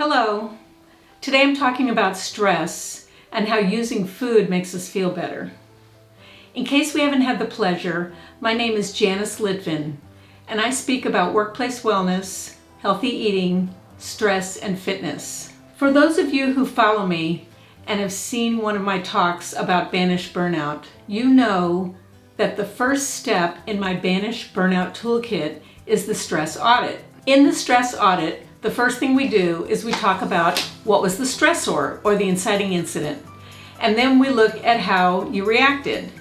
Hello. Today I'm talking about stress and how using food makes us feel better. In case we haven't had the pleasure, my name is Janice Litvin, and I speak about workplace wellness, healthy eating, stress, and fitness. For those of you who follow me and have seen one of my talks about Banish Burnout, you know that the first step in my Banish Burnout toolkit is the stress audit. In the stress audit, the first thing we do is we talk about what was the stressor or the inciting incident. And then we look at how you reacted,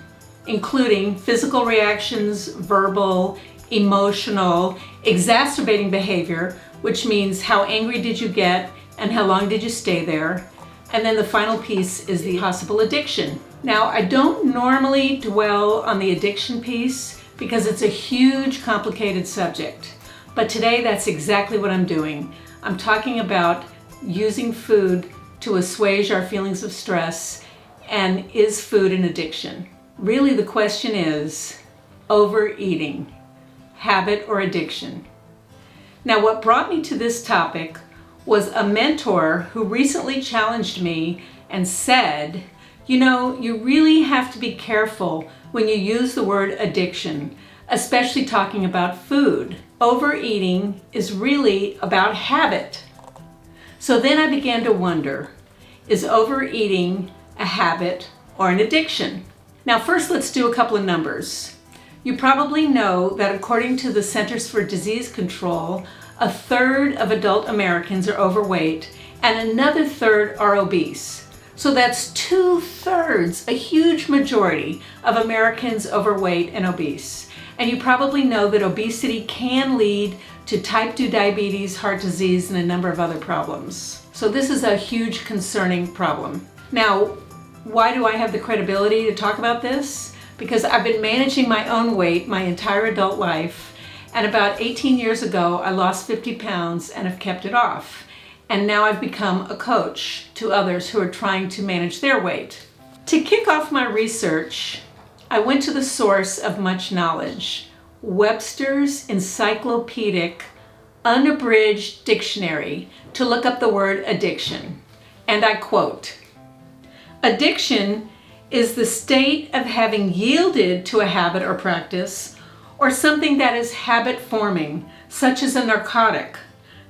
including physical reactions, verbal, emotional, exacerbating behavior, which means how angry did you get and how long did you stay there. And then the final piece is the possible addiction. Now, I don't normally dwell on the addiction piece because it's a huge, complicated subject. But today, that's exactly what I'm doing. I'm talking about using food to assuage our feelings of stress, and is food an addiction? Really, the question is overeating, habit or addiction? Now, what brought me to this topic was a mentor who recently challenged me and said, you really have to be careful when you use the word addiction, especially talking about food. Overeating is really about habit. So then I began to wonder, is overeating a habit or an addiction? Now first, let's do a couple of numbers. You probably know that according to the Centers for Disease Control, a third of adult Americans are overweight and another third are obese. So that's 2/3, a huge majority of Americans overweight and obese. And you probably know that obesity can lead to type 2 diabetes, heart disease, and a number of other problems. So this is a huge concerning problem. Now, why do I have the credibility to talk about this? Because I've been managing my own weight my entire adult life, and about 18 years ago, I lost 50 pounds and have kept it off. And now I've become a coach to others who are trying to manage their weight. To kick off my research, I went to the source of much knowledge, Webster's Encyclopedic Unabridged Dictionary, to look up the word addiction. And I quote, "Addiction is the state of having yielded to a habit or practice, or something that is habit-forming, such as a narcotic,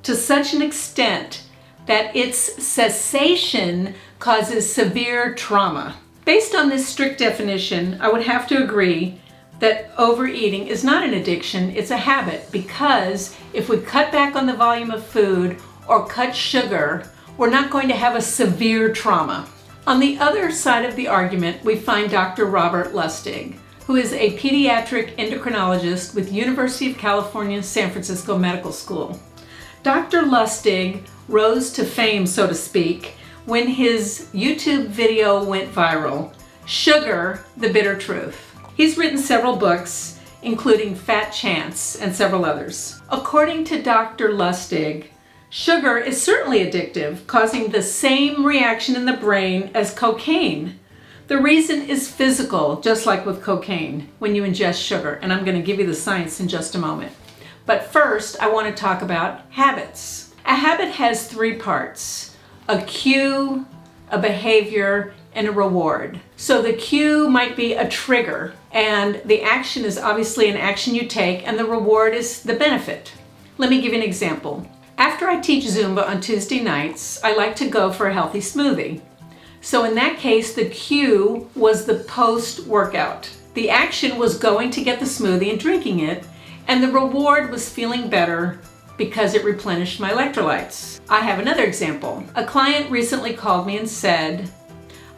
to such an extent that its cessation causes severe trauma." Based on this strict definition, I would have to agree that overeating is not an addiction, it's a habit, because if we cut back on the volume of food or cut sugar, we're not going to have a severe trauma. On the other side of the argument, we find Dr. Robert Lustig, who is a pediatric endocrinologist with University of California, San Francisco Medical School. Dr. Lustig rose to fame, so to speak, when his YouTube video went viral, Sugar, the Bitter Truth. He's written several books, including Fat Chance and several others. According to Dr. Lustig, sugar is certainly addictive, causing the same reaction in the brain as cocaine. The reason is physical, just like with cocaine, when you ingest sugar, and I'm going to give you the science in just a moment. But first, I want to talk about habits. A habit has 3 parts. A cue, a behavior, and a reward. So the cue might be a trigger, and the action is obviously an action you take, and the reward is the benefit. Let me give you an example. After I teach Zumba on Tuesday nights, I like to go for a healthy smoothie. So in that case, the cue was the post-workout. The action was going to get the smoothie and drinking it, and the reward was feeling better because it replenished my electrolytes. I have another example. A client recently called me and said,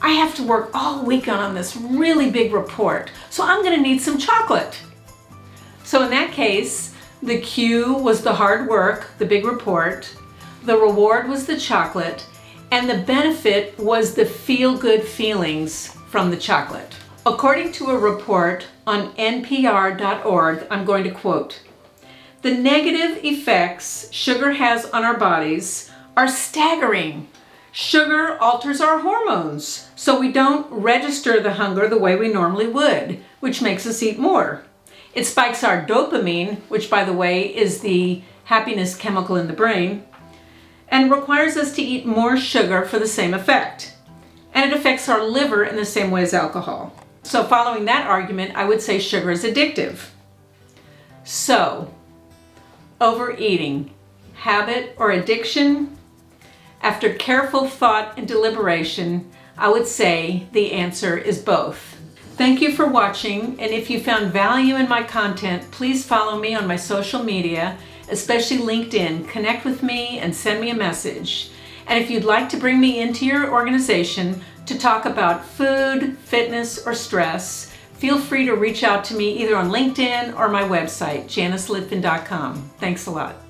"I have to work all weekend on this really big report, so I'm gonna need some chocolate." So in that case, the cue was the hard work, the big report, the reward was the chocolate, and the benefit was the feel-good feelings from the chocolate. According to a report on NPR.org, I'm going to quote, "The negative effects sugar has on our bodies are staggering. Sugar alters our hormones, so we don't register the hunger the way we normally would, which makes us eat more. It spikes our dopamine, which by the way is the happiness chemical in the brain, and requires us to eat more sugar for the same effect. And it affects our liver in the same way as alcohol. So following that argument, I would say sugar is addictive. So, overeating, habit or addiction? After careful thought and deliberation, I would say the answer is both. Thank you for watching, and if you found value in my content, please follow me on my social media, especially LinkedIn. Connect with me and send me a message. And if you'd like to bring me into your organization to talk about food, fitness, or stress, feel free to reach out to me either on LinkedIn or my website, janislitvin.com. Thanks a lot.